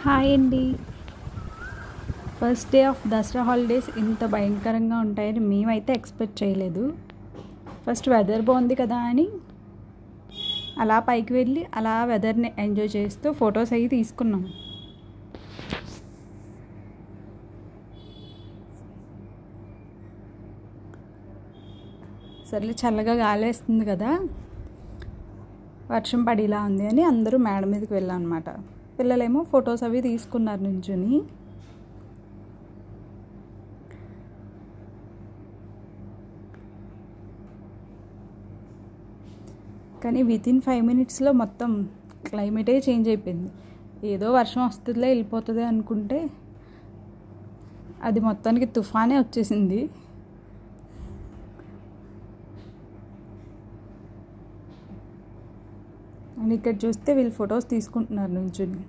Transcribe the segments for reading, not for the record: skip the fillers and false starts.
Hi అండి. First day of Dasara holidays ఇంత భయంకరంగా ఉంటాయని మేమైతే ఎక్స్పెక్ట్ చేయలేదు. ఫస్ట్ వెదర్ బాగుంది కదా అని అలా పైకి వెళ్ళి అలా వెదర్ని ఎంజాయ్ చేస్తూ ఫొటోస్ అవి తీసుకున్నాం. సర్లే చల్లగా గాలి వేస్తుంది కదా, వర్షం పడిలా ఉంది అని అందరూ మేడ మీదకి వెళ్ళాం అనమాట. పిల్లలేమో ఫొటోస్ అవి తీసుకున్నారు నుంచుని. కానీ వితిన్ 5 minutesలో మొత్తం క్లైమేటే చేంజ్ అయిపోయింది. ఏదో వర్షం వస్తుందిలే వెళ్ళిపోతుంది అనుకుంటే అది మొత్తానికి తుఫానే వచ్చేసింది. అండ్ ఇక్కడ చూస్తే వీళ్ళు ఫొటోస్ తీసుకుంటున్నారు నుంచుని.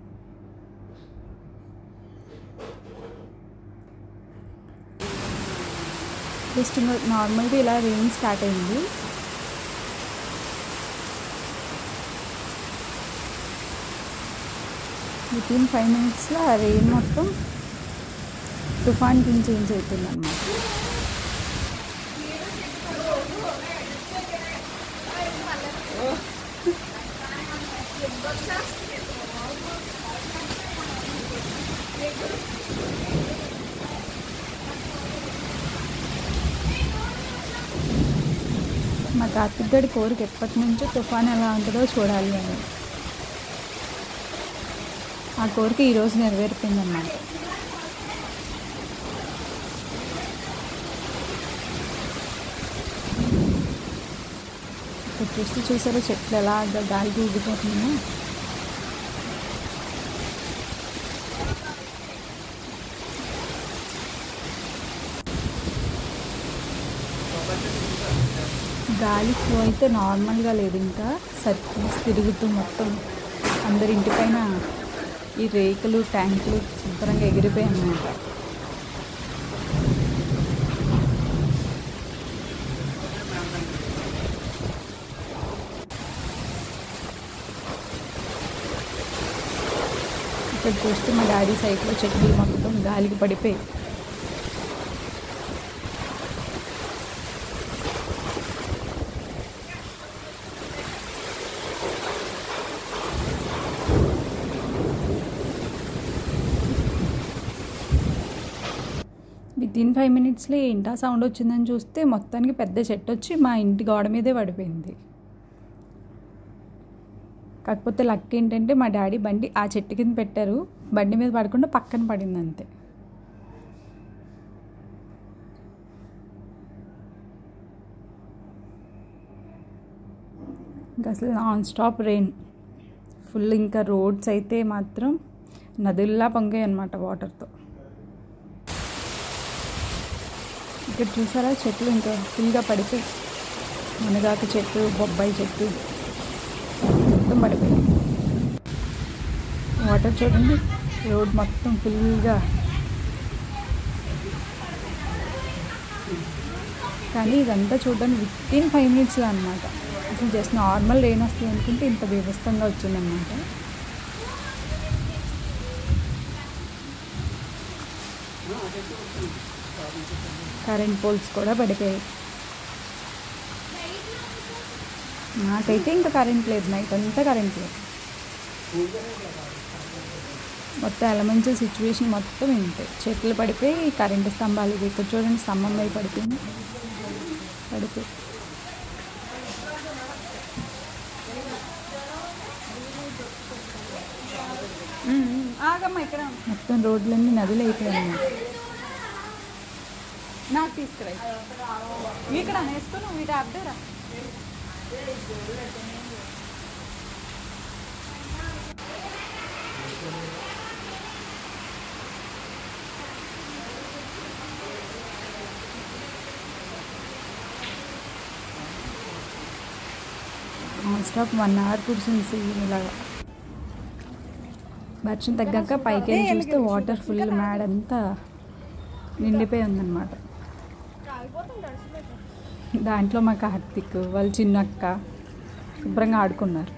జస్ట్ నార్మల్గా ఇలా రెయిన్ స్టార్ట్ అయింది. వితిన్ 5 minutesలో ఆ రెయిన్ మొత్తం తుఫాన్ కింద చేంజ్ అవుతుంది అన్నమాట. మా కార్తిక్ గడి కోరిక ఎప్పటి నుంచో తుఫాన్ ఎలా ఉంటుందో చూడాలి అని. ఆ కోరిక ఈరోజు నెరవేరుతుందన్నమాట. ఇక్కడ చూసారా చెట్లు ఎలా గాలికి ఊగిపోతుందో. గాలి ఫ్లో అయితే నార్మల్గా లేదు, ఇంకా సర్కిల్స్ తిరుగుతూ మొత్తం అందరి ఇంటిపైన ఈ రేకులు ట్యాంకులు శుభ్రంగా ఎగిరిపోయాయి అన్నమాట. ఇక్కడ చూస్తే మా డాడీ సైడ్లో చెట్లు మొత్తం గాలికి పడిపోయి వితిన్ 5 minutesలో ఏంటా సౌండ్ వచ్చిందని చూస్తే మొత్తానికి పెద్ద చెట్టు వచ్చి మా ఇంటి గోడ మీదే పడిపోయింది. కాకపోతే లక్ ఏంటంటే మా డాడీ బండి ఆ చెట్టు కింద పెట్టారు, బండి మీద పడకుండా పక్కన పడింది అంతే. ఇంకా అసలు నాన్ స్టాప్ రెయిన్ ఫుల్. ఇంకా రోడ్స్ అయితే మాత్రం నదుల్లా పొంగాయి అన్నమాట వాటర్తో. ఇక్కడ చూసారా చెట్లు ఇంకా ఫుల్గా పడిపోయి, మునగాకు చెట్టు బొబ్బాయి చెట్టు మొత్తం పడిపోయాయి. వాటర్ చూడండి, రోడ్ మొత్తం ఫుల్గా. కానీ ఇదంతా చూడడానికి వితిన్ 5 minutesలో అనమాట. అసలు జస్ట్ నార్మల్ రెయిన్ వస్తుంది అనుకుంటే ఇంత బీభత్సంగా వచ్చిందన్నమాట. కరెంట్ పోల్స్ కూడా పడిపోయాయి. నాకైతే ఇంకా కరెంట్ లేదు, నైట్ అంతా కరెంట్ లేదు. మొత్తం ఎలమెంట్స్ సిచ్యువేషన్ మొత్తం ఇంతే. చెట్లు పడిపోయి కరెంటు స్తంభాలు, ఇక్కడ చూడండి స్తంభం మీద పడిపోయి ఆగమ్మా. ఇక్కడ మొత్తం రోడ్లన్నీ నదులు అయిపోయాయి. నాకు తీసుకురా ఇక్కడ వేసుకో, నువ్వు వీటి అడ్డరా. నాన్ స్టాప్ 1 hour కూర్చుంది ఇలాగా. వర్షం తగ్గాక పైకి వెళ్ళి చూస్తే వాటర్ ఫుల్ మేడంతా నిండిపోయి ఉందన్నమాట. దాంట్లో మా కార్తిక్ వాళ్ళ చిన్నక్క శుభ్రంగా ఆడుకున్నారు.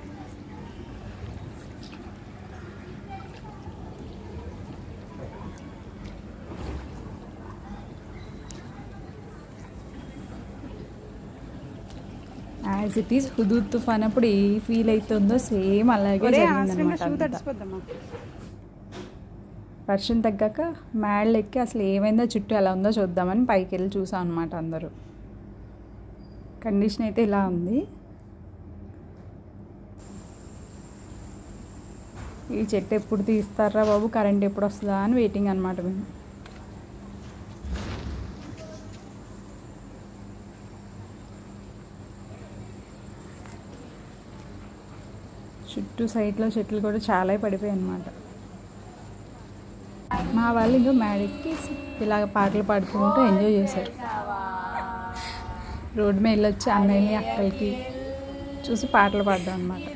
యాజ్ ఇట్ ఈస్ హుదూద్ తుఫాన్ అప్పుడు ఏ ఫీల్ అవుతుందో సేమ్ అలాగే జరిగిందనమాట. వర్షం తగ్గాక మేడలు ఎక్కి అసలు ఏమైందో చుట్టూ ఎలా ఉందో చూద్దామని పైకి వెళ్ళి చూసాం అనమాట. అందరూ కండిషన్ అయితే ఇలా ఉంది. ఈ చెట్టు ఎప్పుడు తీస్తారా బాబు, కరెంట్ ఎప్పుడు వస్తుందా అని వెయిటింగ్ అనమాట మేము. చుట్టూ సైడ్లో చెట్లు కూడా చాలా పడిపోయాయి అన్నమాట. మా వాళ్ళు ఇంకా మేడకి ఇలాగ పాటలు పాడుకుంటూ ఎంజాయ్ చేశారు. రోడ్డు మీద వెళ్ళొచ్చి అన్నయ్యని అక్కలకి చూసి పాటలు పాడ్డాం అన్నమాట.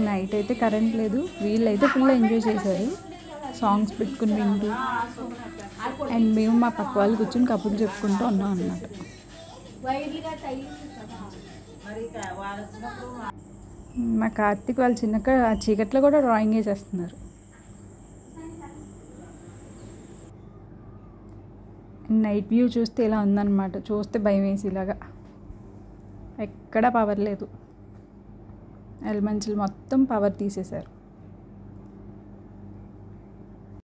నైట్ అయితే కరెంట్ లేదు, వీళ్ళైతే ఫుల్ ఎంజాయ్ చేశారు సాంగ్స్ పెట్టుకుని వింటూ. అండ్ మేము మా పక్క వాళ్ళు కూర్చొని కబుర్లు చెప్పుకుంటూ ఉన్నాం అన్నమాట. మా కార్తీక్ వాళ్ళు చిన్నక్క ఆ చీకట్లో కూడా డ్రాయింగ్ వేసేస్తున్నారు. నైట్ వ్యూ చూస్తే ఇలా ఉందన్నమాట. చూస్తే భయం వేసి ఇలాగా ఎక్కడా పవర్ లేదు. ఎలిమెంట్స్ మొత్తం పవర్ తీసేశారు.